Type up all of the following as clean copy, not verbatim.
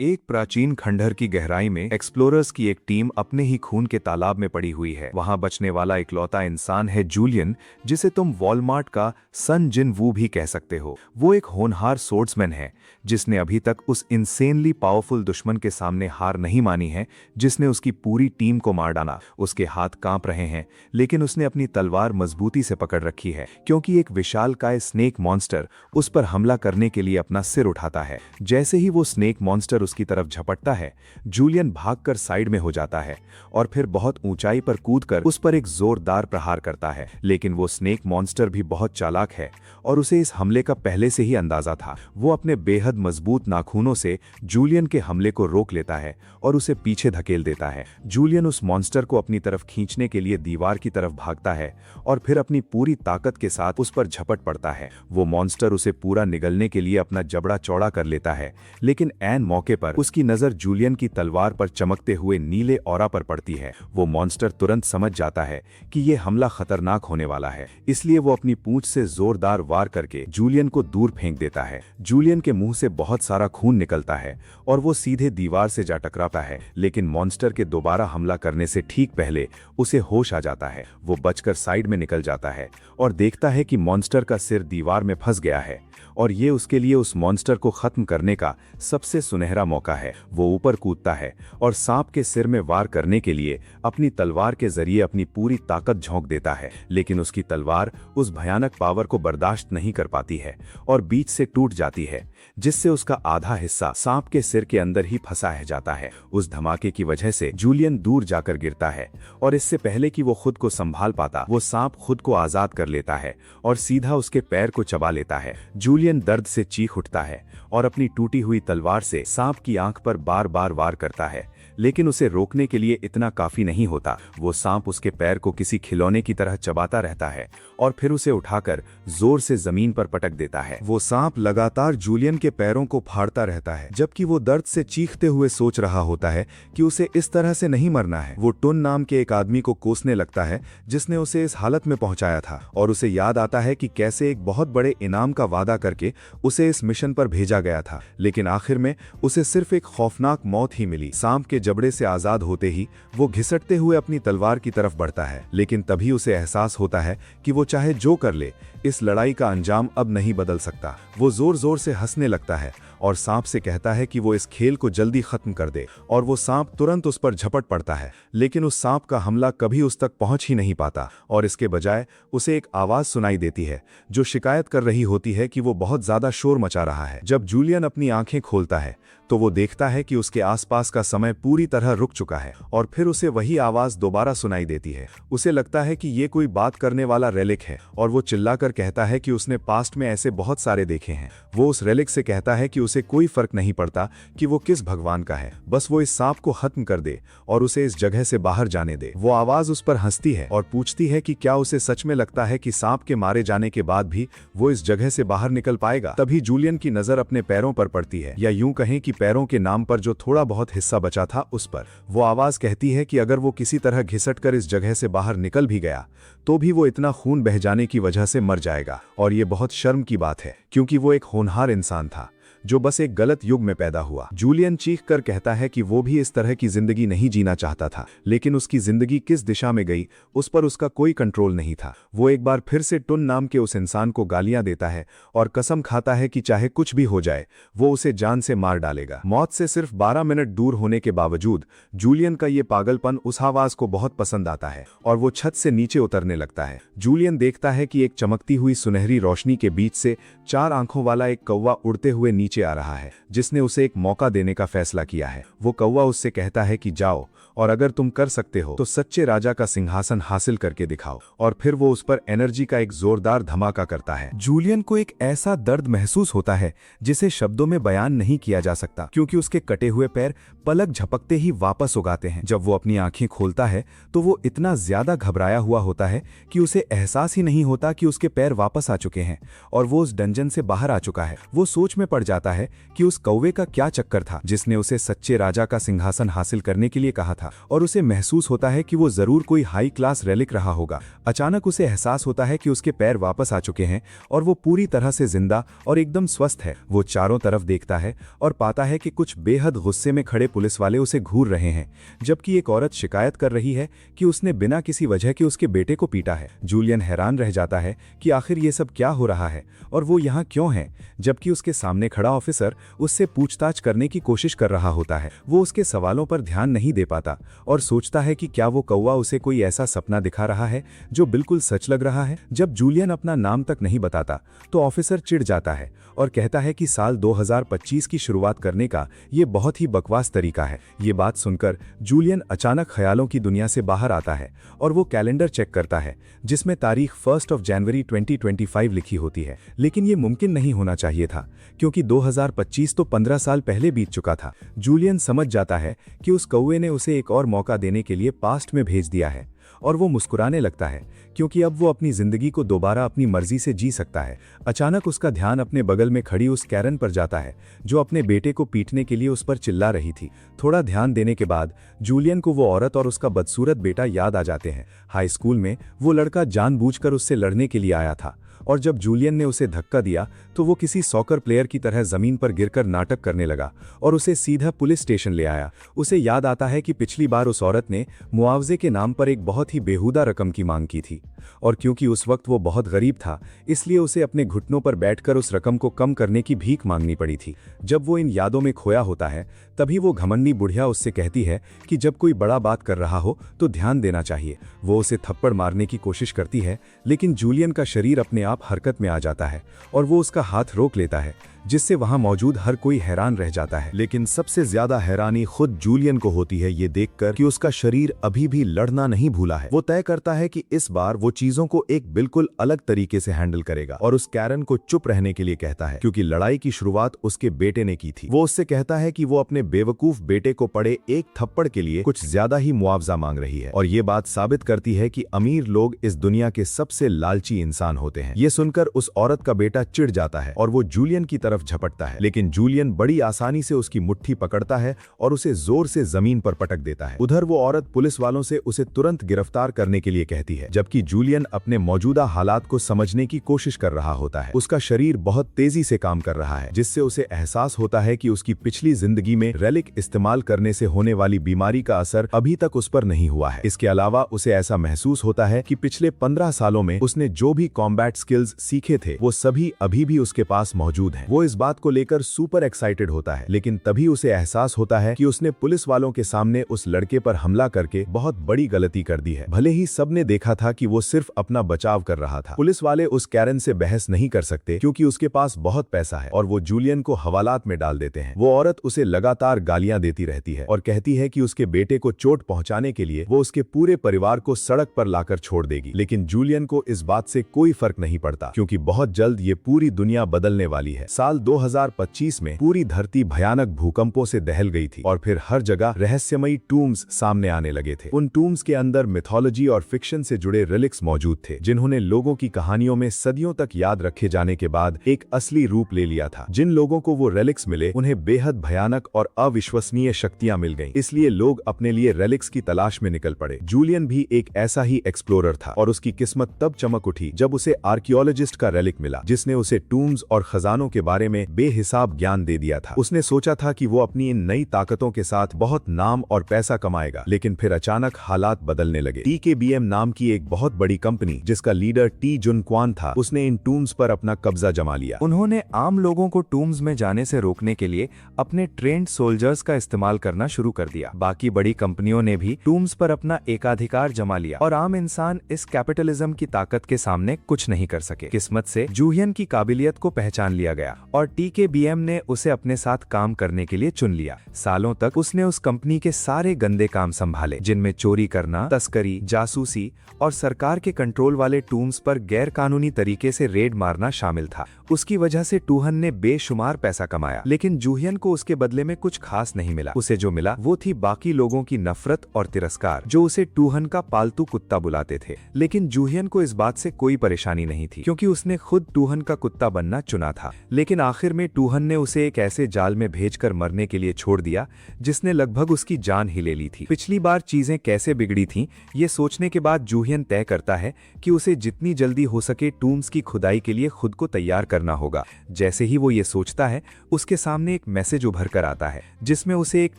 एक प्राचीन खंडहर की गहराई में एक्सप्लोरर्स की एक टीम अपने ही खून के तालाब में पड़ी हुई है। वहां बचने वाला इकलौता इंसान है जूलियन, जिसे तुम वॉलमार्ट का सन जिन वू भी कह सकते हो। वो एक होनहार सोर्ड्समैन है जिसने अभी तक उस इंसेनली पावरफुल दुश्मन के सामने हार नहीं मानी है जिसने उसकी पूरी टीम को मार डाला। उसके हाथ कांप रहे हैं, लेकिन उसने अपनी तलवार मजबूती से पकड़ रखी है क्योंकि एक विशालकाय स्नेक मॉन्स्टर उस पर हमला करने के लिए अपना सिर उठाता है। जैसे ही वो स्नेक मॉन्स्टर उसकी तरफ झपटता है, जूलियन भागकर साइड में हो जाता है और फिर बहुत ऊंचाई पर कूदकर उस पर एक जोरदार प्रहार करता है। लेकिन वो स्नेक मॉन्स्टर भी बहुत चालाक है और उसे इस हमले का पहले से ही अंदाजा था। वो अपने बेहद मजबूत नाखूनों से जूलियन के हमले को रोक लेता है और उसे पीछे धकेल देता है। जूलियन उस मॉन्स्टर को अपनी तरफ खींचने के लिए दीवार की तरफ भागता है और फिर अपनी पूरी ताकत के साथ उस पर झपट पड़ता है। वो मॉन्स्टर उसे पूरा निगलने के लिए अपना जबड़ा चौड़ा कर लेता है, लेकिन ऐन मौके पर उसकी नजर जूलियन की तलवार पर चमकते हुए नीले ऑरा पर पड़ती है। वो मॉन्स्टर तुरंत समझ जाता है कि ये हमला खतरनाक होने वाला है, इसलिए वो अपनी पूंछ से जोरदार वार करके जूलियन को दूर फेंक देता है। जूलियन के मुंह से बहुत सारा खून निकलता है और वो सीधे दीवार से जा टकराता है, लेकिन मॉन्स्टर के दोबारा हमला करने से ठीक पहले उसे होश आ जाता है। वो बचकर साइड में निकल जाता है और देखता है कि मॉन्स्टर का सिर दीवार में फंस गया है और ये उसके लिए उस मॉन्स्टर को खत्म करने का सबसे सुनहरा मौका है। वो ऊपर कूदता है और सांप के सिर में वार करने के लिए अपनी तलवार के जरिए अपनी पूरी ताकत झोंक देता है, लेकिन उसकी तलवार उस भयानक पावर को बर्दाश्त नहीं कर पाती है और बीच से टूट जाती है, जिससे उसका आधा हिस्सा सांप के सिर के अंदर ही फंसा रह जाता है। उस धमाके की वजह से जूलियन दूर जाकर गिरता है और इससे पहले कि वो खुद को संभाल पाता, वो सांप खुद को आजाद कर लेता है और सीधा उसके पैर को चबा लेता है। जूलियन दर्द से चीख उठता है और अपनी टूटी हुई तलवार से सांप की आंख पर बार बार वार करता है, लेकिन उसे रोकने के लिए इतना काफी नहीं होता। वो सांप उसके पैर को किसी खिलौने की तरह चबाता रहता है और फिर उसे उठाकर जोर से जमीन पर पटक देता है। वो सांप लगातार जूलियन के पैरों को फाड़ता रहता है, जबकि वो दर्द से चीखते हुए सोच रहा होता है कि उसे इस तरह से नहीं मरना है। वो टुन नाम के एक आदमी को कोसने लगता है जिसने उसे इस हालत में पहुंचाया था, और उसे याद आता है कि कैसे एक बहुत बड़े इनाम का वादा करके उसे इस मिशन पर भेजा गया था, लेकिन आखिर में उसे सिर्फ एक खौफनाक मौत ही मिली। सांप के जबड़े से आजाद होते ही वो घिसटते हुए अपनी तलवार की तरफ बढ़ता है, लेकिन तभी उसे एहसास होता है कि वो चाहे जो कर ले, इस लड़ाई का अंजाम अब नहीं बदल सकता। वो जोर जोर से हंसने लगता है और सांप से कहता है कि वो इस खेल को जल्दी खत्म कर दे, और वो सांप तुरंत उस पर झपट पड़ता है, लेकिन उस सांप का हमला कभी उस तक पहुंच ही नहीं पाता और इसके बजाय उसे एक आवाज सुनाई देती है जो शिकायत कर रही होती है कि वो बहुत ज्यादा शोर मचा रहा है। जब जूलियन अपनी आंखें खोलता है तो वो देखता है कि उसके आसपास का समय पूरी तरह रुक चुका है और फिर उसे वही आवाज दोबारा सुनाई देती है। उसे लगता है कि ये कोई बात करने वाला रेलिक है और वो चिल्लाकर कहता है कि उसने पास्ट में ऐसे बहुत सारे देखे हैं। वो उस रेलिक से कहता है कि उसे कोई फर्क नहीं पड़ता कि वो किस भगवान का है, बस वो इस सांप को खत्म कर दे और उसे इस जगह से बाहर जाने दे। वो आवाज उस पर हंसती है और पूछती है कि क्या उसे सच में लगता है कि सांप के मारे जाने के बाद भी वो इस जगह से बाहर निकल पाएगा। तभी जूलियन की नजर अपने पैरों पर पड़ती है, या यूं कहें कि पैरों के नाम पर जो थोड़ा बहुत हिस्सा बचा था उस पर। वो आवाज कहती है कि अगर वो किसी तरह घिसटकर इस जगह से बाहर निकल भी गया तो भी वो इतना खून बह जाने की वजह से मर जाएगा, और ये बहुत शर्म की बात है क्योंकि वो एक होनहार इंसान था जो बस एक गलत युग में पैदा हुआ। जूलियन चीख कर कहता है कि वो भी इस तरह की जिंदगी नहीं जीना चाहता था, लेकिन उसकी जिंदगी किस दिशा में गई उस पर उसका कोई कंट्रोल नहीं था। वो एक बार फिर से टुन नाम के उस इंसान को गालियां देता है और कसम खाता है कि चाहे कुछ भी हो जाए वो उसे जान से मार डालेगा। मौत से सिर्फ 12 मिनट दूर होने के बावजूद जूलियन का ये पागलपन उस आवाज को बहुत पसंद आता है और वो छत से नीचे उतरने लगता है। जूलियन देखता है कि एक चमकती हुई सुनहरी रोशनी के बीच से 4 आंखों वाला एक कौवा उड़ते हुए नीचे आ रहा है, जिसने उसे एक मौका देने का फैसला किया है। वो कौवा उससे कहता है कि जाओ और अगर तुम कर सकते हो तो सच्चे राजा का सिंहासन हासिल करके दिखाओ, और फिर वो उस पर एनर्जी का एक जोरदार धमाका करता है। जूलियन को एक ऐसा दर्द महसूस होता है जिसे शब्दों में बयान नहीं किया जा सकता, क्योंकि उसके कटे हुए पैर पलक झपकते ही वापस उगाते हैं। जब वो अपनी आंखें खोलता है तो वो इतना ज्यादा घबराया हुआ होता है कि उसे एहसास ही नहीं होता कि उसके पैर वापस आ चुके हैं और वो उस डंजन से बाहर आ चुका है। वो सोच में पड़ जाता जाता है कि उस कौवे का क्या चक्कर था जिसने उसे सच्चे राजा का सिंहासन हासिल करने के लिए कहा था, और उसे महसूस होता है कि वो जरूर कोई हाई क्लास रेलिक रहा होगा। अचानक उसे एहसास होता है कि उसके पैर वापस आ चुके हैं और वो पूरी तरह से जिंदा और एकदम स्वस्थ है। वो चारों तरफ देखता है और पाता है कि कुछ बेहद गुस्से में खड़े पुलिस वाले उसे घूर रहे हैं, जबकि एक औरत शिकायत कर रही है कि उसने बिना किसी वजह के उसके बेटे को पीटा है। जूलियन हैरान रह जाता है कि आखिर ये सब क्या हो रहा है और वो यहाँ क्यों है, जबकि उसके सामने खड़ा ऑफिसर उससे पूछताछ करने की कोशिश कर रहा होता है। वो उसके सवालों पर ध्यान नहीं दे पाता और सोचता है कि क्या वो कौवा उसे कोई ऐसा सपना दिखा रहा है जो बिल्कुल सच लग रहा है। जब जूलियन अपना नाम तक नहीं बताता तो ऑफिसर चिढ़ जाता है और कहता है कि साल 2025 की शुरुआत करने का ये बहुत ही बकवास तरीका है। ये बात सुनकर जूलियन अचानक ख्यालों की दुनिया से बाहर आता है और वो कैलेंडर चेक करता है जिसमें तारीख 1 जनवरी 2025 लिखी होती है। लेकिन ये मुमकिन नहीं होना चाहिए था क्योंकि 2025 तो 15 साल पहले बीत चुका था। जूलियन समझ जाता है कि उस कौवे ने उसे एक और मौका देने के लिए पास्ट में भेज दिया है और वो मुस्कुराने लगता है क्योंकि अब वो अपनी जिंदगी को दोबारा अपनी मर्जी से जी सकता है। अचानक उसका ध्यान अपने बगल में खड़ी उस कैरन पर जाता है जो अपने बेटे को पीटने के लिए उस पर चिल्ला रही थी। थोड़ा ध्यान देने के बाद जूलियन को वो औरत और उसका बदसूरत बेटा याद आ जाते हैं। हाई स्कूल में वो लड़का जानबूझकर उससे लड़ने के लिए आया था और जब जूलियन ने उसे धक्का दिया तो वो किसी सॉकर प्लेयर की तरह जमीन पर गिरकर नाटक करने लगा और उसे सीधा पुलिस स्टेशन ले आया। उसे याद आता है कि पिछली बार उस औरत ने मुआवजे के नाम पर एक बहुत ही बेहुदा रकम की मांग की थी और क्योंकि उस वक्त वो बहुत गरीब था इसलिए उसे अपने घुटनों पर बैठकर उस रकम को कम करने की भीख मांगनी पड़ी थी। जब वो इन यादों में खोया होता है तभी वो घमंडी बुढ़िया उससे कहती है कि जब कोई बड़ा बात कर रहा हो तो ध्यान देना चाहिए। वो उसे थप्पड़ मारने की कोशिश करती है लेकिन जूलियन का शरीर अपने आप हरकत में आ जाता है और वो उसका हाथ रोक लेता है जिससे वहां मौजूद हर कोई हैरान रह जाता है। लेकिन सबसे ज्यादा हैरानी खुद जूलियन को होती है ये देखकर कि उसका शरीर अभी भी लड़ना नहीं भूला है। वो तय करता है कि इस बार वो चीजों को एक बिल्कुल अलग तरीके से हैंडल करेगा और उस कैरन को चुप रहने के लिए कहता है क्योंकि लड़ाई की शुरुआत उसके बेटे ने की थी। वो उससे कहता है कि वो अपने बेवकूफ बेटे को पड़े एक थप्पड़ के लिए कुछ ज्यादा ही मुआवजा मांग रही है और ये बात साबित करती है कि अमीर लोग इस दुनिया के सबसे लालची इंसान होते हैं। ये सुनकर उस औरत का बेटा चिढ़ जाता है और वो जूलियन की तरफ झपटता है, लेकिन जूलियन बड़ी आसानी से उसकी मुट्ठी पकड़ता है और उसे जोर से जमीन पर पटक देता है। उधर वो औरत पुलिस वालों से उसे तुरंत गिरफ्तार करने के लिए कहती है, जबकि जूलियन अपने मौजूदा हालात को समझने की कोशिश कर रहा होता है। उसका शरीर बहुत तेजी से काम कर रहा है जिससे उसे एहसास होता है कि उसकी पिछली जिंदगी में रेलिक इस्तेमाल करने से होने वाली बीमारी का असर अभी तक उस पर नहीं हुआ है। इसके अलावा उसे ऐसा महसूस होता है कि पिछले 15 सालों में उसने जो भी कॉम्बैट स्किल्स सीखे थे वो सभी अभी भी उसके पास मौजूद हैं। वो इस बात को लेकर सुपर एक्साइटेड होता है, लेकिन तभी उसे एहसास होता है कि उसने पुलिस वालों के सामने उस लड़के पर हमला करके बहुत बड़ी गलती कर दी है। भले ही सबने देखा था कि वो सिर्फ अपना बचाव कर रहा था। पुलिस वाले उस कैरन से बहस नहीं कर सकते क्योंकि उसके पास बहुत पैसा है और वो जूलियन को हवालात में डाल देते हैं। वो औरत उसे लगातार गालियां देती रहती है और कहती है कि उसके बेटे को चोट पहुंचाने के लिए वो उसके पूरे परिवार को सड़क पर लाकर छोड़ देगी। लेकिन जूलियन को इस बात से कोई फर्क नहीं पड़ता क्योंकि बहुत जल्द ये पूरी दुनिया बदलने वाली है। साल 2025 में पूरी धरती भयानक भूकंपों से दहल गई थी और फिर हर जगह रहस्यमयी टूम्स सामने आने लगे थे। उन टूम्स के अंदर मिथोलॉजी और फिक्शन से जुड़े रिलिक्स मौजूद थे जिन्होंने लोगों की कहानियों में सदियों तक याद रखे जाने के बाद एक असली रूप ले लिया था। जिन लोगों को वो रेलिक्स मिले उन्हें बेहद भयानक और अविश्वसनीय शक्तियां मिल गईं, इसलिए लोग अपने लिए रेलिक्स की तलाश में निकल पड़े। जूलियन भी एक ऐसा ही एक्सप्लोरर था और उसकी किस्मत तब चमक उठी जब उसे आर्कियोलॉजिस्ट का रेलिक मिला जिसने उसे टूम्स और खजानों के बारे में बेहिसाब ज्ञान दे दिया था। उसने सोचा था कि वो अपनी इन नई ताकतों के साथ बहुत नाम और पैसा कमाएगा, लेकिन फिर अचानक हालात बदलने लगे। TKBM नाम की एक बहुत बड़ी कंपनी जिसका लीडर टी जुन क्वान था, उसने इन टूम्स पर अपना कब्जा जमा लिया। उन्होंने आम लोगों को टूम्स में जाने से रोकने के लिए अपने ट्रेंड सोल्जर्स का इस्तेमाल करना शुरू कर दिया। बाकी बड़ी कंपनियों ने भी टूम्स पर अपना एकाधिकार जमा लिया और आम इंसान इस कैपिटलिज्म की ताकत के सामने कुछ नहीं कर सके। किस्मत से जूलियन की काबिलियत को पहचान लिया गया और TKBM ने उसे अपने साथ काम करने के लिए चुन लिया। सालों तक उसने उस कंपनी के सारे गंदे काम संभाले जिनमें चोरी करना, तस्करी, जासूसी और सरकार के कंट्रोल वाले टूम्स पर गैर कानूनी तरीके से रेड मारना शामिल था। उसकी वजह से टूहन ने बेशुमार पैसा कमाया, लेकिन जूलियन को उसके बदले में कुछ खास नहीं मिला। उसे जो मिला वो थी बाकी लोगों की नफरत और तिरस्कार, जो उसे टूहन का पालतू कुत्ता बुलाते थे। लेकिन जूलियन को इस बात से कोई परेशानी नहीं थी क्योंकि उसने खुद टूहन का कुत्ता बनना चुना था। लेकिन लेकिन आखिर में टूहन ने उसे एक ऐसे जाल में भेजकर मरने के लिए छोड़ दिया जिसने लगभग उसकी जान ही ले ली थी। पिछली बार चीजें कैसे बिगड़ी थीं, ये सोचने के बाद जूहियन तय करता है कि उसे जितनी जल्दी हो सके टूम्स की खुदाई के लिए खुद को तैयार करना होगा। जैसे ही वो ये सोचता है, उसके सामने एक मैसेज उभर कर आता है जिसमें उसे एक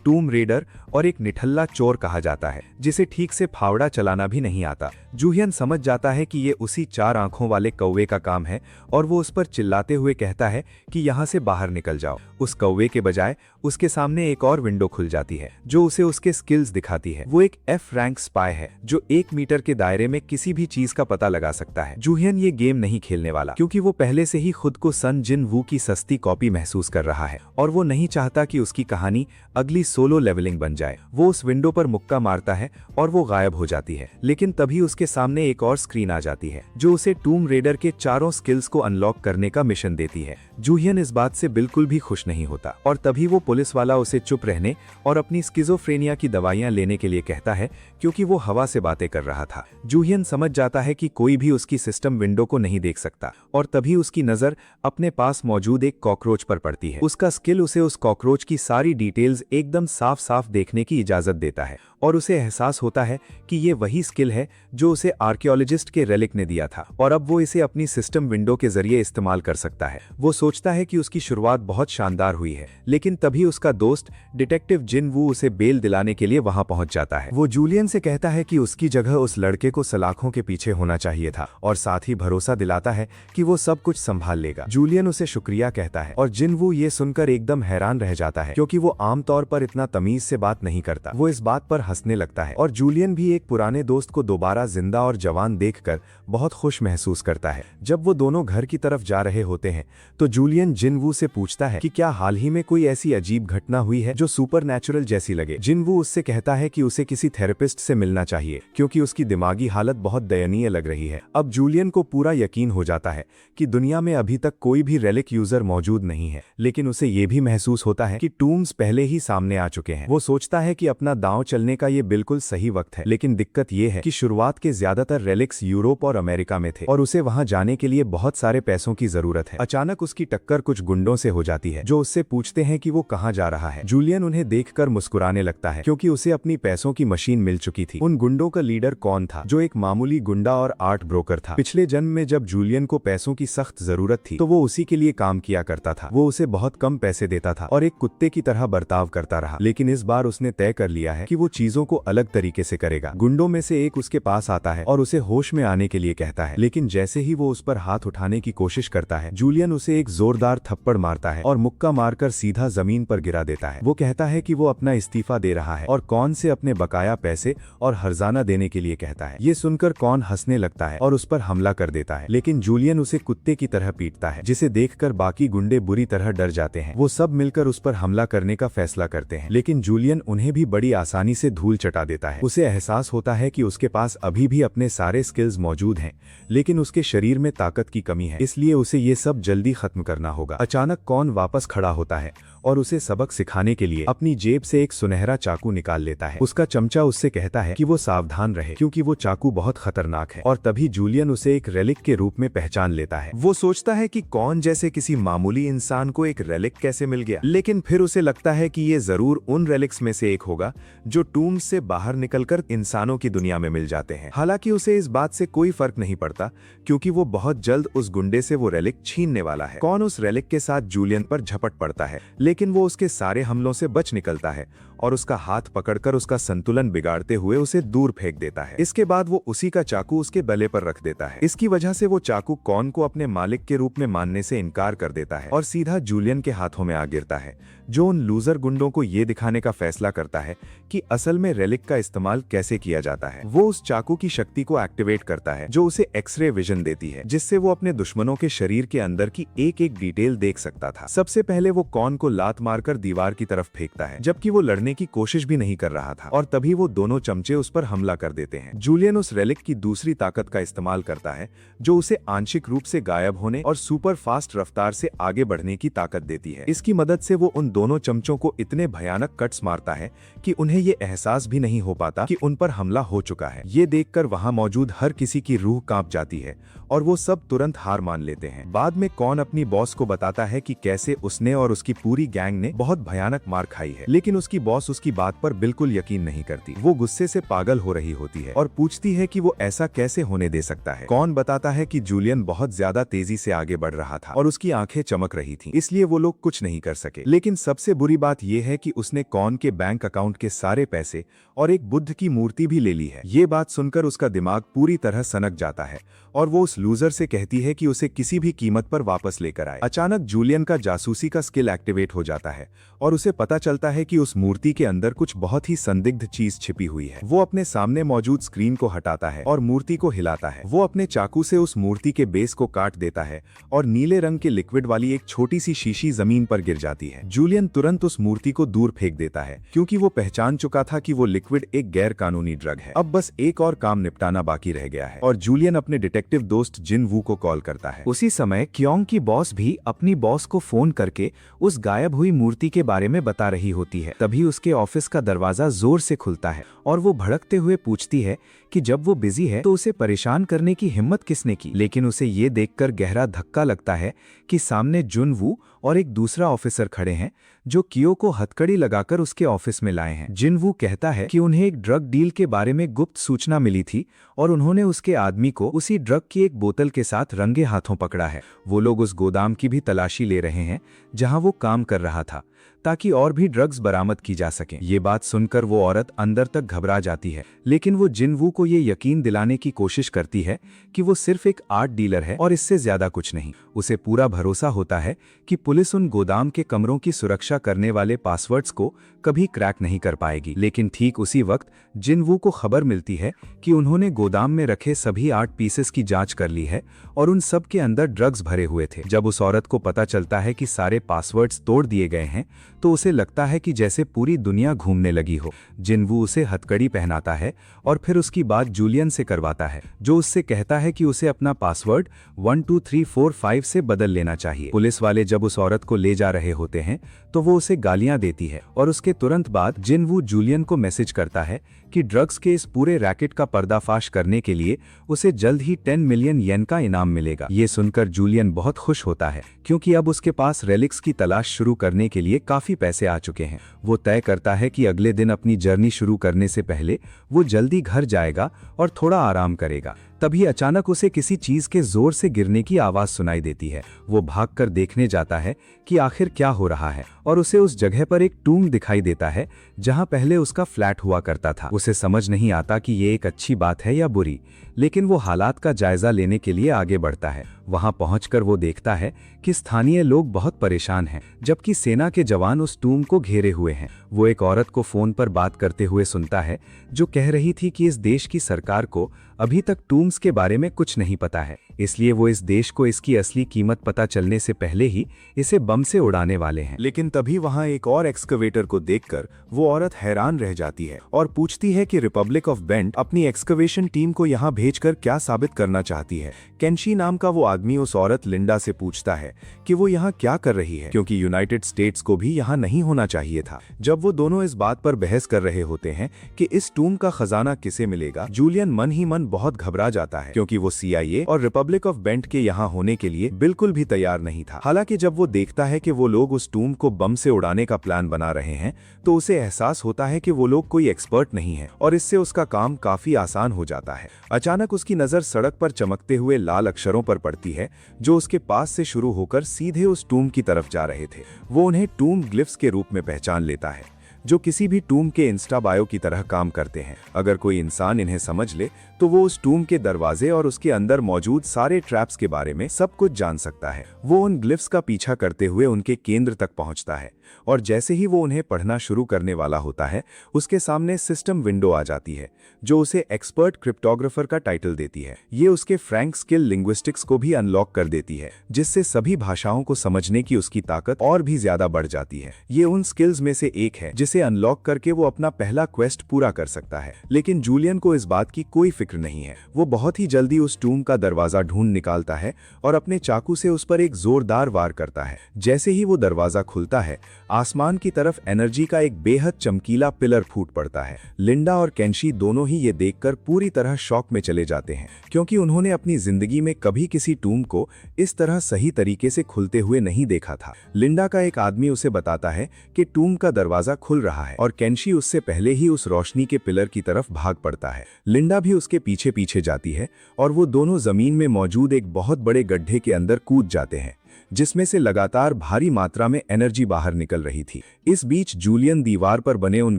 टूम रेडर और एक निठल्ला चोर कहा जाता है जिसे ठीक से फावड़ा चलाना भी नहीं आता। जूहियन समझ जाता है कि ये उसी 4 आंखों वाले कौवे का काम है और वो उस पर चिल्लाते हुए कहता है कि यहाँ से बाहर निकल जाओ। उस कौवे के बजाय उसके सामने एक और विंडो खुल जाती है जो उसे उसके स्किल्स दिखाती है। वो एक F रैंक स्पाई है जो 1 मीटर के दायरे में किसी भी चीज का पता लगा सकता है। जूहियन ये गेम नहीं खेलने वाला क्योंकि वो पहले से ही खुद को सन जिन वू की सस्ती कॉपी महसूस कर रहा है और वो नहीं चाहता कि उसकी कहानी अगली सोलो लेवलिंग बन जाए। वो उस विंडो पर मुक्का मारता है और वो गायब हो जाती है, लेकिन तभी उसके सामने एक और स्क्रीन आ जाती है जो उसे टूम रेडर के 4 स्किल्स को अनलॉक करने का मिशन देती है। जूहियन इस बात से बिल्कुल भी खुश नहीं होता और तभी वो पुलिस वाला उसे चुप रहने और अपनी स्किज़ोफ्रेनिया की दवाइयां लेने के लिए कहता है क्योंकि वो हवा से बातें कर रहा था। जूहियन समझ जाता है कि कोई भी उसकी सिस्टम विंडो को नहीं देख सकता और तभी उसकी नजर अपने पास मौजूद एक कॉकरोच पर पड़ती है। उसका स्किल उसे उस कॉकरोच की सारी डिटेल्स एकदम साफ साफ देखने की इजाजत देता है और उसे एहसास होता है कि ये वही स्किल है जो उसे आर्कियोलॉजिस्ट के रेलिक ने दिया था और अब वो इसे अपनी सिस्टम विंडो के जरिए इस्तेमाल कर सकता है। वो सोचता है कि उसकी शुरुआत बहुत शानदार हुई है, लेकिन तभी उसका दोस्त डिटेक्टिव जिन वू उसे बेल दिलाने के लिए वहां पहुंच जाता है। वो जूलियन से कहता है कि उसकी जगह उस लड़के को सलाखों के पीछे होना चाहिए था और साथ ही भरोसा दिलाता है कि वो सब कुछ संभाल लेगा। जूलियन उसे शुक्रिया कहता है और जिन वू ये सुनकर एकदम हैरान रह जाता है क्योंकि वो आमतौर पर इतना तमीज से बात नहीं करता। वो इस बात पर हंसने लगता है और जूलियन भी एक पुराने दोस्त को दोबारा जिंदा और जवान देखकर बहुत खुश महसूस करता है। जब वो दोनों घर की तरफ जा रहे होते हैं तो जूलियन जिन वू से पूछता है कि क्या हाल ही में कोई ऐसी अजीब घटना हुई है जो सुपरनैचुरल जैसी लगे। जिन वू उससे कहता है कि उसे किसी थेरेपिस्ट से मिलना चाहिए क्योंकि उसकी दिमागी हालत बहुत दयनीय लग रही है। अब जूलियन को पूरा यकीन हो जाता है कि दुनिया में अभी तक कोई भी रेलिक यूजर मौजूद नहीं है, लेकिन उसे ये भी महसूस होता है कि टूम्स पहले ही सामने आ चुके हैं। वो सोचता है कि अपना दांव चलने का ये बिल्कुल सही वक्त है, लेकिन दिक्कत ये है कि शुरुआत के ज्यादातर रेलिक्स यूरोप और अमेरिका में थे और उसे वहां जाने के लिए बहुत सारे पैसों की जरूरत है। अचानक उसकी टक्कर कुछ गुंडों से हो जाती है जो उससे पूछते हैं कि वो कहां जा रहा है। जूलियन उन्हें देखकर मुस्कुराने लगता है क्योंकि उसे अपनी पैसों की मशीन मिल चुकी थी। उन गुंडों का लीडर कौन था, जो एक मामूली गुंडा और आर्ट ब्रोकर था। पिछले जन्म में जब जूलियन को पैसों की सख्त जरूरत थी तो वो उसी के लिए काम किया करता था। वो उसे बहुत कम पैसे देता था और एक कुत्ते की तरह बर्ताव करता रहा, लेकिन इस बार उसने तय कर लिया है कि वो चीजों को अलग तरीके से करेगा। गुंडों में से एक उसके पास आता है और उसे होश में आने के लिए कहता है, लेकिन जैसे ही वो उस पर हाथ उठाने की कोशिश करता है, जूलियन उसे एक जोरदार थप्पड़ मारता है और मुक्का मारकर सीधा जमीन पर गिरा देता है। वो कहता है कि वो अपना इस्तीफा दे रहा है और कौन से अपने बकाया पैसे और हर्जाना देने के लिए कहता है। ये सुनकर कौन हंसने लगता है और उस पर हमला कर देता है, लेकिन जूलियन उसे कुत्ते की तरह पीटता है जिसे देखकर बाकी गुंडे बुरी तरह डर जाते हैं। वो सब मिलकर उस पर हमला करने का फैसला करते हैं, लेकिन जूलियन उन्हें भी बड़ी आसानी से धूल चटा देता है। उसे एहसास होता है कि उसके पास अभी भी अपने सारे स्किल्स मौजूद हैं, लेकिन उसके शरीर में ताकत की कमी है, इसलिए उसे ये सब जल्दी खत्म करना होगा। अचानक कौन वापस खड़ा होता है और उसे सबक सिखाने के लिए अपनी जेब से एक सुनहरा चाकू निकाल लेता है। उसका चमचा उससे कहता है कि वो सावधान रहे क्योंकि वो चाकू बहुत खतरनाक है और तभी जूलियन उसे एक रेलिक के रूप में पहचान लेता है। वो सोचता है कि कौन जैसे किसी मामूली इंसान को एक रेलिक कैसे मिल गया, लेकिन फिर उसे लगता है कि ये जरूर उन रेलिक्स में से एक होगा जो टूम्स से बाहर निकलकर इंसानों की दुनिया में मिल जाते हैं। हालांकि उसे इस बात से कोई फर्क नहीं पड़ता क्योंकि वो बहुत जल्द उस गुंडे से वो रेलिक छीनने वाला है। कौन उस रेलिक के साथ जूलियन पर झपट पड़ता है, लेकिन वो उसके सारे हमलों से बच निकलता है और उसका हाथ पकड़कर उसका संतुलन बिगाड़ते हुए उसे दूर फेंक देता है। इसके बाद वो उसी का चाकू उसके गले पर रख देता है। इसकी वजह से वो चाकू कौन को अपने मालिक के रूप में मानने से इनकार कर देता है और सीधा जूलियन के हाथों में आ गिरता है, जो उन लूजर गुंडों को ये दिखाने का फैसला करता है कि असल में रेलिक का इस्तेमाल कैसे किया जाता है। वो उस चाकू की शक्ति को एक्टिवेट करता है जो उसे एक्सरे विजन देती है, जिससे वो अपने दुश्मनों के शरीर के अंदर की एक एक डिटेल देख सकता था। सबसे पहले वो कौन को लात मार मारकर दीवार की तरफ फेंकता है, जबकि वो लड़ने की कोशिश भी नहीं कर रहा था। और तभी वो दोनों चमचे उस पर हमला कर देते हैं। जूलियन उस रेलिक की दूसरी ताकत का इस्तेमाल करता है, जो उसे आंशिक रूप से गायब होने और सुपर फास्ट रफ्तार से आगे बढ़ने की ताकत देती है। इसकी मदद से वो उन दोनों चमचों को इतने भयानक कट्स मारता है कि उन्हें ये एहसास भी नहीं हो पाता कि उन पर हमला हो चुका है। ये देखकर वहां मौजूद हर किसी की रूह कांप जाती है और वो सब तुरंत हार मान लेते हैं। बाद में कॉन अपनी बॉस को बताता है कि कैसे उसने और उसकी पूरी गैंग ने बहुत भयानक मार खाई है, लेकिन उसकी बॉस उसकी बात पर बिल्कुल यकीन नहीं करती। वो गुस्से से पागल हो रही होती है और पूछती है कि वो ऐसा कैसे होने दे सकता है। कॉन बताता है कि जूलियन बहुत ज्यादा तेजी से आगे बढ़ रहा था और उसकी आंखें चमक रही थीं, इसलिए वो लोग कुछ नहीं कर सके। लेकिन सबसे बुरी बात यह है कि उसने कॉन के बैंक अकाउंट के सारे पैसे और एक बुद्ध की मूर्ति भी ले ली है। ये बात सुनकर उसका दिमाग पूरी तरह सनक जाता है और वो उस लूजर से कहती है कि उसे किसी भी कीमत पर वापस लेकर आए। अचानक जूलियन का जासूसी का स्किल एक्टिवेट हो जाता है और उसे पता चलता है कि उस मूर्ति के अंदर कुछ बहुत ही संदिग्ध चीज छिपी हुई है। वो अपने सामने मौजूद स्क्रीन को हटाता है और मूर्ति को हिलाता है। वो अपने चाकू से उस मूर्ति के बेस को काट देता है और नीले रंग के लिक्विड वाली एक छोटी सी शीशी जमीन पर गिर जाती है। जूलियन तुरंत उस मूर्ति को दूर फेंक देता है, क्योंकि वो पहचान चुका था कि वो लिक्विड एक गैर कानूनी ड्रग है। अब बस एक और काम निपटाना बाकी रह गया है और जूलियन अपने डिटेक्टिव दोस्त जिन वू को कॉल करता है। उसी समय क्योंग की बॉस भी अपनी बॉस को फोन करके उस गायब हुई मूर्ति के बारे में बता रही होती है। तभी उसके ऑफिस का दरवाजा जोर से खुलता है और वो भड़कते हुए पूछती है कि जब वो बिजी है तो उसे परेशान करने की हिम्मत किसने की। लेकिन उसे ये देखकर गहरा धक्का लगता है कि सामने जुन वू और एक दूसरा ऑफिसर खड़े हैं जो कियो को हथकड़ी लगाकर उसके ऑफिस में लाए हैं। जिन वू कहता है कि उन्हें एक ड्रग डील के बारे में गुप्त सूचना मिली थी और उन्होंने उसके आदमी को उसी ड्रग की एक बोतल के साथ रंगे हाथों पकड़ा है। वो लोग उस गोदाम की भी तलाशी ले रहे हैं जहां वो काम कर रहा था, ताकि और भी ड्रग्स बरामद की जा सकें। ये बात सुनकर वो औरत अंदर तक घबरा जाती है, लेकिन वो जिन वू को ये यकीन दिलाने की कोशिश करती है कि वो सिर्फ एक आर्ट डीलर है और इससे ज्यादा कुछ नहीं। उसे पूरा भरोसा होता है कि पुलिस उन गोदाम के कमरों की सुरक्षा करने वाले पासवर्ड्स को कभी क्रैक नहीं कर पाएगी। लेकिन ठीक उसी वक्त जिन वू को खबर मिलती है कि उन्होंने गोदाम में रखे सभी आर्ट पीसेस की जांच कर ली है और उन सब के अंदर ड्रग्स भरे हुए थे। जब उस औरत को पता चलता है कि सारे पासवर्ड्स तोड़ दिए गए हैं तो उसे लगता है कि जैसे पूरी दुनिया घूमने लगी हो। जिन वू उसे हथकड़ी पहनाता है और फिर उसकी बात जूलियन से करवाता है, जो उससे कहता है कि उसे अपना पासवर्ड 1 2 3 4 5 से बदल लेना चाहिए। पुलिस वाले जब उस औरत को ले जा रहे होते हैं तो वो उसे गालियां देती है और उसके तुरंत बाद जिन वू जूलियन को मैसेज करता है कि ड्रग्स के इस पूरे रैकेट का पर्दाफाश करने के लिए उसे जल्द ही 10 मिलियन येन का इनाम मिलेगा। ये सुनकर जूलियन बहुत खुश होता है, क्योंकि अब उसके पास रेलिक्स की तलाश शुरू करने के लिए काफी पैसे आ चुके हैं। वो तय करता है कि अगले दिन अपनी जर्नी शुरू करने से पहले वो जल्दी घर जाएगा और थोड़ा आराम करेगा। तभी अचानक उसे किसी चीज के जोर से गिरने की आवाज सुनाई देती है। वो भागकर देखने जाता है कि आखिर क्या हो रहा है और उसे उस जगह पर एक टूम दिखाई देता है जहां पहले उसका फ्लैट हुआ करता था। उसे समझ नहीं आता कि ये एक अच्छी बात है या बुरी, लेकिन वो हालात का जायजा लेने के लिए आगे बढ़ता है। वहां पहुंचकर वो देखता है कि स्थानीय लोग बहुत परेशान हैं, जबकि सेना के जवान उस टूम को घेरे हुए हैं। वो एक औरत को फोन पर बात करते हुए सुनता है जो कह रही थी कि इस देश की सरकार को अभी तक टूम्स के बारे में कुछ नहीं पता है, इसलिए वो इस देश को इसकी असली कीमत पता चलने से पहले ही इसे बम से उड़ाने वाले हैं। लेकिन तभी वहां एक और एक्सकवेटर को देखकर वो औरत हैरान रह जाती है और पूछती है कि रिपब्लिक ऑफ बेंट अपनी एक्सकवेशन टीम को यहाँ भेजकर क्या साबित करना चाहती है। केंशी नाम का वो आदमी उस औरत लिंडा से पूछता है कि वो यहाँ क्या कर रही है, क्योंकि यूनाइटेड स्टेट्स को भी यहाँ नहीं होना चाहिए था। जब वो दोनों इस बात पर बहस कर रहे होते हैं कि इस टूम का खजाना किसे मिलेगा, जूलियन मन ही मन बहुत घबरा जाता है, क्योंकि वो CIA और रिपब्लिक ऑफ बेंट के यहाँ होने के लिए बिल्कुल भी तैयार नहीं था। हालांकि जब वो देखता है कि वो लोग उस टूम को बम से उड़ाने का प्लान बना रहे हैं तो उसे एहसास होता है कि वो लोग कोई एक्सपर्ट नहीं है और इससे उसका काम काफी आसान हो जाता है। अचानक उसकी नजर सड़क पर चमकते हुए लाल अक्षरों पर पड़ती है जो उसके पास से शुरू होकर सीधे उस टूम की तरफ जा रहे थे। वो उन्हें टूम ग्लिफ्स के रूप में पहचान लेता है, जो किसी भी टूम के इंस्टा बायो की तरह काम करते हैं। अगर कोई इंसान इन्हें समझ ले तो वो उस टूम के दरवाजे और उसके अंदर मौजूद सारे ट्रैप्स के बारे में सब कुछ जान सकता है। वो उन ग्लिफ्स का पीछा करते हुए उनके केंद्र तक पहुंचता है और जैसे ही वो उन्हें पढ़ना शुरू करने वाला होता है उसके सामने सिस्टम विंडो आ जाती है जो उसे एक्सपर्ट क्रिप्टोग्राफर का टाइटल देती है। ये उसके फ्रैंक स्किल लिंग्विस्टिक्स को भी अनलॉक कर देती है, जिससे सभी भाषाओं को समझने की उसकी ताकत और भी ज्यादा बढ़ जाती है। ये उन स्किल्स में से एक है जिसे अनलॉक करके वो अपना पहला क्वेस्ट पूरा कर सकता है। लेकिन जूलियन को इस बात की कोई फिक्र नहीं है। वो बहुत ही जल्दी उस टूम का दरवाजा ढूंढ निकालता है और अपने चाकू से उस पर एक जोरदार वार करता है। जैसे ही वो दरवाजा खुलता है, आसमान की तरफ एनर्जी का एक बेहद चमकीला पिलर फूट पड़ता है। लिंडा और केंशी दोनों ही ये देखकर पूरी तरह शॉक में चले जाते हैं, क्योंकि उन्होंने अपनी जिंदगी में कभी किसी टूम को इस तरह सही तरीके से खुलते हुए नहीं देखा था। लिंडा का एक आदमी उसे बताता है कि टूम का दरवाजा खुल रहा है और केंशी उससे पहले ही उस रोशनी के पिलर की तरफ भाग पड़ता है। लिंडा भी उसके पीछे पीछे जाती है और वो दोनों जमीन में मौजूद एक बहुत बड़े गड्ढे के अंदर कूद जाते हैं, जिसमें से लगातार भारी मात्रा में एनर्जी बाहर निकल रही थी। इस बीच जूलियन दीवार पर बने उन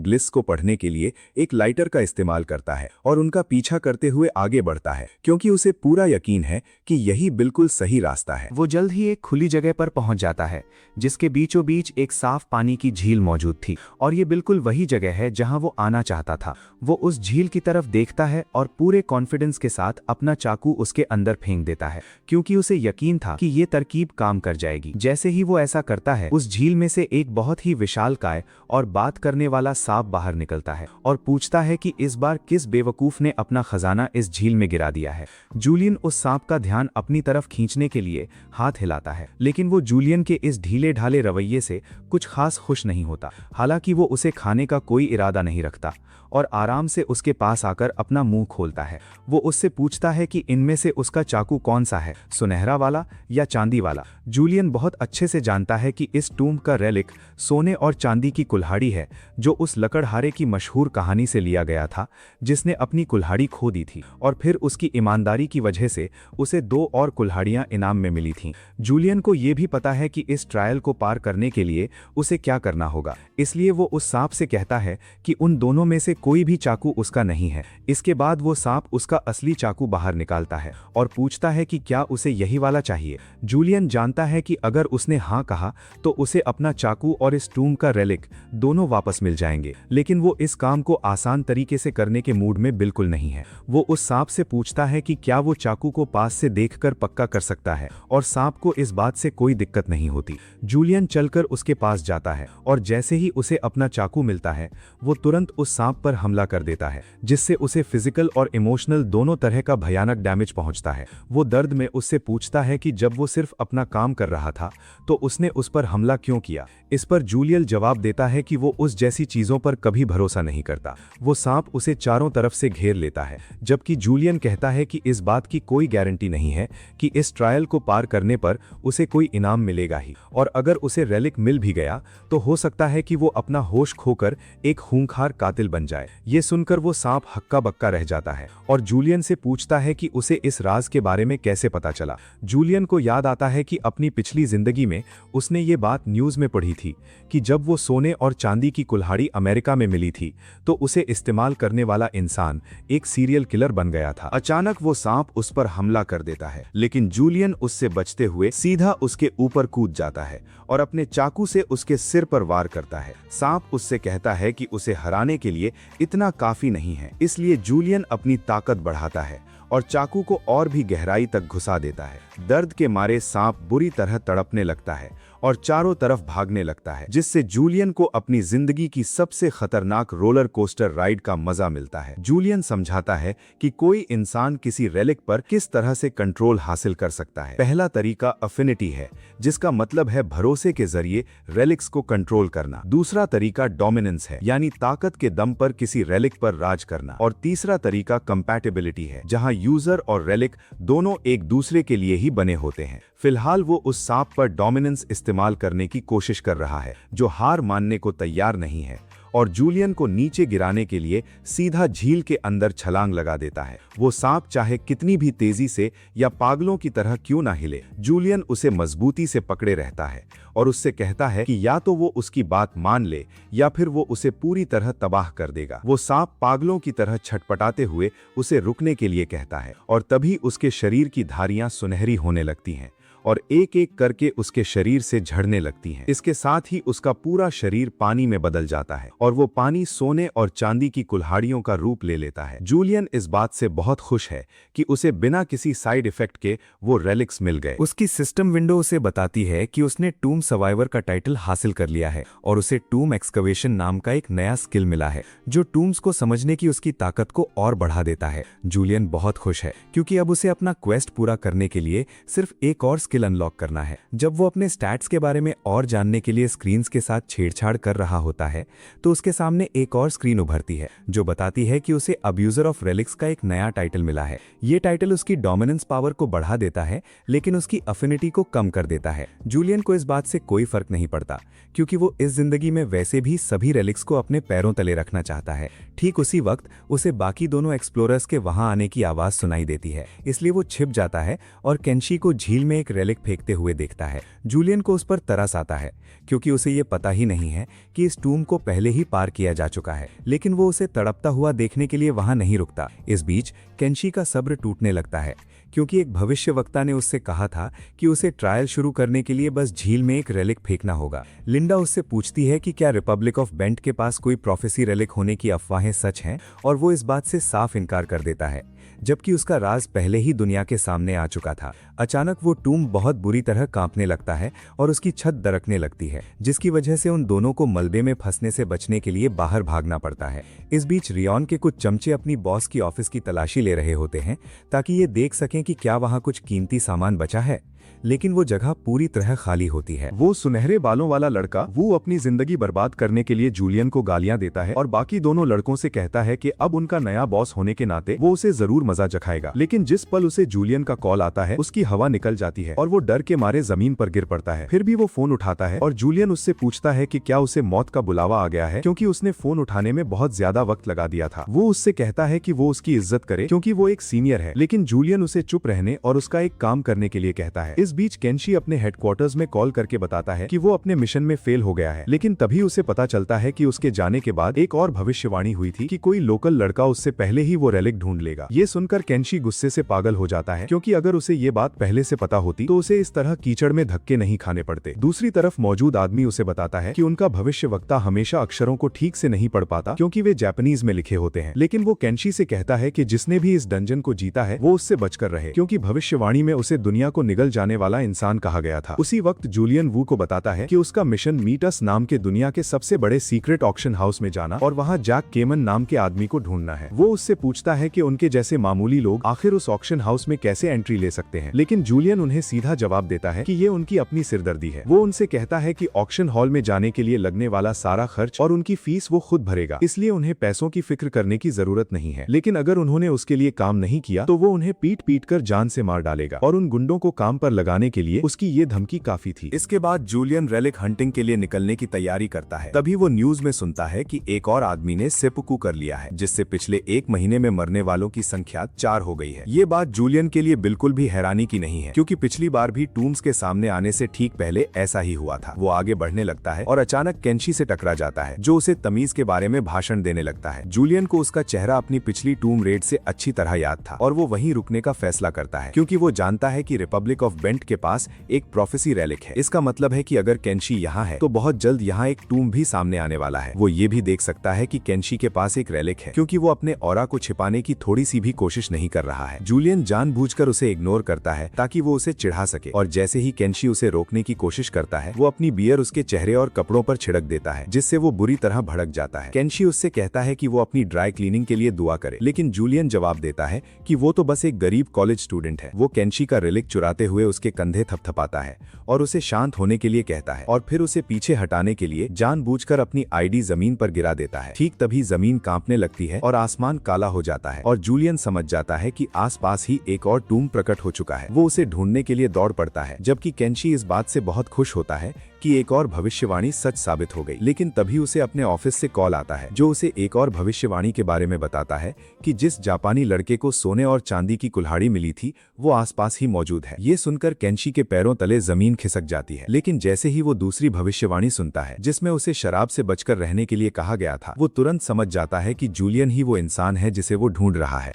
ग्लिस को पढ़ने के लिए एक लाइटर का इस्तेमाल करता है और उनका पीछा करते हुए आगे बढ़ता है, क्योंकि उसे पूरा यकीन है कि यही बिल्कुल सही रास्ता है। वो जल्द ही एक खुली जगह पर पहुंच जाता है जिसके बीचों बीच एक साफ पानी की झील मौजूद थी, और ये बिल्कुल वही जगह है जहां वो आना चाहता था। वो उस झील की तरफ देखता है और पूरे कॉन्फिडेंस के साथ अपना चाकू उसके अंदर फेंक देता है, क्योंकि उसे यकीन था कि ये तरकीब काम कर जाएगी। जैसे ही वो ऐसा करता है, उस झील में से एक बहुत ही विशालकाय और बात करने वाला सांप बाहर निकलता है और पूछता है कि इस बार किस बेवकूफ ने अपना खजाना इस झील में गिरा दिया है। जूलियन उस सांप का ध्यान अपनी तरफ खींचने के लिए हाथ हिलाता है, लेकिन वो जूलियन के इस ढीले ढाले रवैये से कुछ खास खुश नहीं होता। हालांकि वो उसे खाने का कोई इरादा नहीं रखता और आराम से उसके पास आकर अपना मुंह खोलता है। वो उससे पूछता है कि इनमें से उसका चाकू कौन सा है, सुनहरा वाला या चांदी वाला। जूलियन बहुत अच्छे से जानता है कि इस टूम का रेलिक सोने और चांदी की कुल्हाड़ी है, जो उस लकड़हारे की मशहूर कहानी से लिया गया था जिसने अपनी कुल्हाड़ी खो दी थी, और फिर उसकी ईमानदारी की वजह से उसे 2 और कुल्हाड़ियां इनाम में मिली थीं। जूलियन को यह भी पता है कि इस ट्रायल को पार करने के लिए उसे क्या करना होगा, इसलिए वो उस सांप से कहता है कि उन दोनों में से कोई भी चाकू उसका नहीं है। इसके बाद वो सांप उसका असली चाकू बाहर निकालता है और पूछता है कि क्या उसे यही वाला चाहिए। जूलियन जानता है कि अगर उसने हाँ कहा तो उसे अपना चाकू और इस टूम का रेलिक दोनों वापस मिल जाएंगे, लेकिन वो इस काम को आसान तरीके से करने के मूड में बिल्कुल नहीं है। वो उस सांप से पूछता है कि क्या वो चाकू को पास से देखकर पक्का कर सकता है, और सांप को इस बात से कोई दिक्कत नहीं होती। जूलियन चलकर उसके पास जाता है और जैसे ही उसे अपना चाकू मिलता है, वो तुरंत उस सांप पर हमला कर देता है, जिससे उसे फिजिकल और इमोशनल दोनों तरह का भयानक डैमेज पहुंचता है। वो दर्द में उससे पूछता है कि जब वो सिर्फ अपना काम कर रहा था तो उसने उस पर हमला क्यों किया। इस पर जूलियन जवाब देता है कि वो उस जैसी चीजों पर कभी भरोसा नहीं करता। वो सांप उसे चारों तरफ से घेर लेता है, जबकि जूलियन कहता है कि इस बात की कोई गारंटी नहीं है कि इस ट्रायल को पार करने पर उसे कोई इनाम मिलेगा ही, और अगर उसे रेलिक मिल भी गया तो हो सकता है कि वो अपना होश खोकर एक खूंखार कातिल बन जाए। ये सुनकर वो सांप हक्का बक्का रह जाता है और जूलियन से पूछता है कि उसे इस राज के बारे में कैसे पता चला। जूलियन को याद आता है कि अपनी पिछली जिंदगी में उसने ये बात न्यूज में पढ़ी थी कि जब वो सोने और चांदी की कुल्हाड़ी अमेरिका में मिली थी तो उसे इस्तेमाल करने वाला इंसान एक सीरियल किलर बन गया था। अचानक वो सांप उस पर हमला कर देता है, लेकिन जूलियन उससे बचते हुए सीधा उसके ऊपर कूद जाता है और अपने चाकू से उसके सिर पर वार करता है। सांप उससे कहता है कि उसे हराने के लिए इतना काफी नहीं है, इसलिए जूलियन अपनी ताकत बढ़ाता है और चाकू को और भी गहराई तक घुसा देता है। दर्द के मारे सांप बुरी तरह तड़पने लगता है और चारों तरफ भागने लगता है, जिससे जूलियन को अपनी जिंदगी की सबसे खतरनाक रोलर कोस्टर राइड का मजा मिलता है। जूलियन समझाता है कि कोई इंसान किसी रेलिक पर किस तरह से कंट्रोल हासिल कर सकता है। पहला तरीका अफिनिटी है, जिसका मतलब है भरोसे के जरिए रेलिक्स को कंट्रोल करना। दूसरा तरीका डोमिनेंस है, यानी ताकत के दम पर किसी रेलिक पर राज करना। और तीसरा तरीका कंपैटिबिलिटी है, जहां यूजर और रेलिक दोनों एक दूसरे के लिए ही बने होते हैं। फिलहाल वो उस सांप पर डोमिनेंस इस्तेमाल करने की कोशिश कर रहा है, जो हार मानने को तैयार नहीं है और जूलियन को नीचे गिराने के लिए सीधा झील के अंदर छलांग लगा देता है। वो सांप चाहे कितनी भी तेजी से या पागलों की तरह क्यों ना हिले, जूलियन उसे मजबूती से पकड़े रहता है और उससे कहता है कि या तो वो उसकी बात मान ले या फिर वो उसे पूरी तरह तबाह कर देगा। वो सांप पागलों की तरह छटपटाते हुए उसे रुकने के लिए कहता है और तभी उसके शरीर की धारियां सुनहरी होने लगती हैं और एक एक करके उसके शरीर से झड़ने लगती हैं। इसके साथ ही उसका पूरा शरीर पानी में बदल जाता है और वो पानी सोने और चांदी की कुल्हाड़ियों का रूप ले लेता है। जूलियन इस बात से बहुत खुश है कि उसे बिना किसी साइड इफेक्ट के वो रेलिक्स मिल गए। उसकी सिस्टम विंडो उसे बताती है कि उसने टूम सर्वाइवर का टाइटल हासिल कर लिया है और उसे टूम एक्सकवेशन नाम का एक नया स्किल मिला है जो टूम्स को समझने की उसकी ताकत को और बढ़ा देता है। जूलियन बहुत खुश है क्योंकि अब उसे अपना क्वेस्ट पूरा करने के लिए सिर्फ एक और स्किल अनलॉक करना है। जब वो अपने स्टैट्स के बारे में और जानने के लिए स्क्रीन्स के साथ छेड़छाड़ कर रहा होता है तो उसके सामने एक और स्क्रीन उभरती है जो बताती है कि उसे अब्यूजर ऑफ रेलिक्स का एक नया टाइटल मिला है। ये टाइटल उसकी डोमिनेंस पावर को बढ़ा देता है लेकिन उसकी अफिनिटी को कम कर देता है। जूलियन को इस बात से कोई फर्क नहीं पड़ता क्योंकि वो इस जिंदगी में वैसे भी सभी रेलिक्स को अपने पैरों तले रखना चाहता है। ठीक उसी वक्त उसे बाकी दोनों एक्सप्लोरर्स के वहां आने की आवाज सुनाई देती है, इसलिए वो छिप जाता है और केंशी को झील में एक रेलिक फेंकते हुए देखता है। जूलियन को उस पर तरस आता है क्योंकि उसे ये पता ही नहीं है कि इस टूम को पहले ही पार किया जा चुका है, लेकिन वो उसे तड़पता हुआ देखने के लिए वहां नहीं रुकता। इस बीच केंशी का सब्र टूटने लगता है क्योंकि एक भविष्यवक्ता ने उससे कहा था कि उसे ट्रायल शुरू करने के लिए बस झील में एक रेलिक फेंकना होगा। लिंडा उससे पूछती है कि क्या रिपब्लिक ऑफ बेंट के पास कोई प्रोफेसी रेलिक होने की अफवाहें सच हैं, और वो इस बात से साफ इनकार कर देता है जबकि उसका राज पहले ही दुनिया के सामने आ चुका था। अचानक वो टूम बहुत बुरी तरह कांपने लगता है और उसकी छत दरकने लगती है जिसकी वजह से उन दोनों को मलबे में फंसने से बचने के लिए बाहर भागना पड़ता है। इस बीच रियॉन के कुछ चमचे अपनी बॉस की ऑफिस की तलाशी ले रहे होते हैं ताकि ये देख सकें कि क्या वहां कुछ कीमती सामान बचा है, लेकिन वो जगह पूरी तरह खाली होती है। वो सुनहरे बालों वाला लड़का वो अपनी जिंदगी बर्बाद करने के लिए जूलियन को गालियां देता है और बाकी दोनों लड़कों से कहता है कि अब उनका नया बॉस होने के नाते वो उसे जरूर मजा चखाएगा। लेकिन जिस पल उसे जूलियन का कॉल आता है उसकी हवा निकल जाती है और वो डर के मारे जमीन पर गिर पड़ता है। फिर भी वो फोन उठाता है और जूलियन उससे पूछता है कि क्या उसे मौत का बुलावा आ गया है क्योंकि उसने फोन उठाने में बहुत ज्यादा वक्त लगा दिया था। वो उससे कहता है कि वो उसकी इज्जत करे क्योंकि वो एक सीनियर है, लेकिन जूलियन उसे चुप रहने और उसका एक काम करने के लिए कहता है। इस बीच केंशी अपने हेडक्वार्टर्स में कॉल करके बताता है कि वो अपने मिशन में फेल हो गया है, लेकिन तभी उसे पता चलता है कि उसके जाने के बाद एक और भविष्यवाणी हुई थी कि कोई लोकल लड़का उससे पहले ही वो रेलिक ढूंढ लेगा। ये सुनकर केंशी गुस्से से पागल हो जाता है क्योंकि अगर उसे ये बात पहले से पता होती तो उसे इस तरह कीचड़ में धक्के नहीं खाने पड़ते। दूसरी तरफ मौजूद आदमी उसे बताता है कि उनका भविष्यवक्ता हमेशा अक्षरों को ठीक से नहीं पढ़ पाता क्योंकि वे जापानीज में लिखे होते हैं, लेकिन वो केंशी से कहता है कि जिसने भी इस डंजन को जीता है वो उससे बचकर रहे क्योंकि भविष्यवाणी में उसे दुनिया को निगल जाने वाला इंसान कहा गया था। उसी वक्त जूलियन वू को बताता है कि उसका मिशन मीटस नाम के दुनिया के सबसे बड़े सीक्रेट ऑक्शन हाउस में जाना और वहां जैक केमन नाम के आदमी को ढूंढना है। वो उससे पूछता है कि उनके जैसे मामूली लोग आखिर उस ऑक्शन हाउस में कैसे एंट्री ले सकते हैं, लेकिन जूलियन उन्हें सीधा जवाब देता है कि ये उनकी अपनी सिरदर्दी है। वो उनसे कहता है कि ऑक्शन हॉल में जाने के लिए लगने वाला सारा खर्च और उनकी फीस वो खुद भरेगा, इसलिए उन्हें पैसों की फिक्र करने की जरूरत नहीं है, लेकिन अगर उन्होंने उसके लिए काम नहीं किया तो वो उन्हें पीट पीट कर जान से मार डालेगा और उन गुंडों को काम पर लगाने के लिए उसकी ये धमकी काफी थी। इसके बाद जूलियन रेलिक हंटिंग के लिए निकलने की तैयारी करता है। तभी वो न्यूज में सुनता है कि एक और आदमी ने सेपुकू कर लिया है, जिससे पिछले एक महीने में मरने वालों की संख्या 4 हो गई है। ये बात जूलियन के लिए बिल्कुल भी हैरानी की नहीं है क्योंकि पिछली बार भी टूम्स के सामने आने से ठीक पहले ऐसा ही हुआ था। वो आगे बढ़ने लगता है और अचानक केंशी से टकरा जाता है जो उसे तमीज के बारे में भाषण देने लगता है। जूलियन को उसका चेहरा अपनी पिछली टूम रेड से अच्छी तरह याद था और वो वहीं रुकने का फैसला करता है क्योंकि वो जानता है कि रिपब्लिक ऑफ बेंट के पास एक प्रोफेसी रेलिक है। इसका मतलब है कि अगर केंशी यहाँ है तो बहुत जल्द यहाँ एक टूम भी सामने आने वाला है। वो ये भी देख सकता है कि केंशी के पास एक रेलिक है क्योंकि वो अपने ऑरा को छिपाने की थोड़ी सी भी कोशिश नहीं कर रहा है। जूलियन जानबूझकर उसे इग्नोर करता है ताकि वो उसे चिढ़ा सके और जैसे ही केंशी उसे रोकने की कोशिश करता है वो अपनी बियर उसके चेहरे और कपड़ों पर छिड़क देता है जिससे वो बुरी तरह भड़क जाता है। केंशी उससे कहता है कि वो अपनी ड्राई क्लीनिंग के लिए दुआ करे, लेकिन जूलियन जवाब देता है कि वो तो बस एक गरीब कॉलेज स्टूडेंट है। वो केंशी का रेलिक चुराते हुए उसके कंधे थपथपाता है और उसे शांत होने के लिए कहता है और फिर उसे पीछे हटाने के लिए जानबूझकर अपनी आईडी जमीन पर गिरा देता है। ठीक तभी जमीन कांपने लगती है और आसमान काला हो जाता है और जूलियन समझ जाता है कि आसपास ही एक और टूम प्रकट हो चुका है। वो उसे ढूंढने के लिए दौड़ पड़ता है जबकि केंशी इस बात से बहुत खुश होता है कि एक और भविष्यवाणी सच साबित हो गई। लेकिन तभी उसे अपने ऑफिस से कॉल आता है जो उसे एक और भविष्यवाणी के बारे में बताता है कि जिस जापानी लड़के को सोने और चांदी की कुल्हाड़ी मिली थी वो आसपास ही मौजूद है। ये सुनकर केंशी के पैरों तले जमीन खिसक जाती है, लेकिन जैसे ही वो दूसरी भविष्यवाणी सुनता है जिसमें उसे शराब से बचकर रहने के लिए कहा गया था वो तुरंत समझ जाता है कि जूलियन ही वो इंसान है जिसे वो ढूंढ रहा है।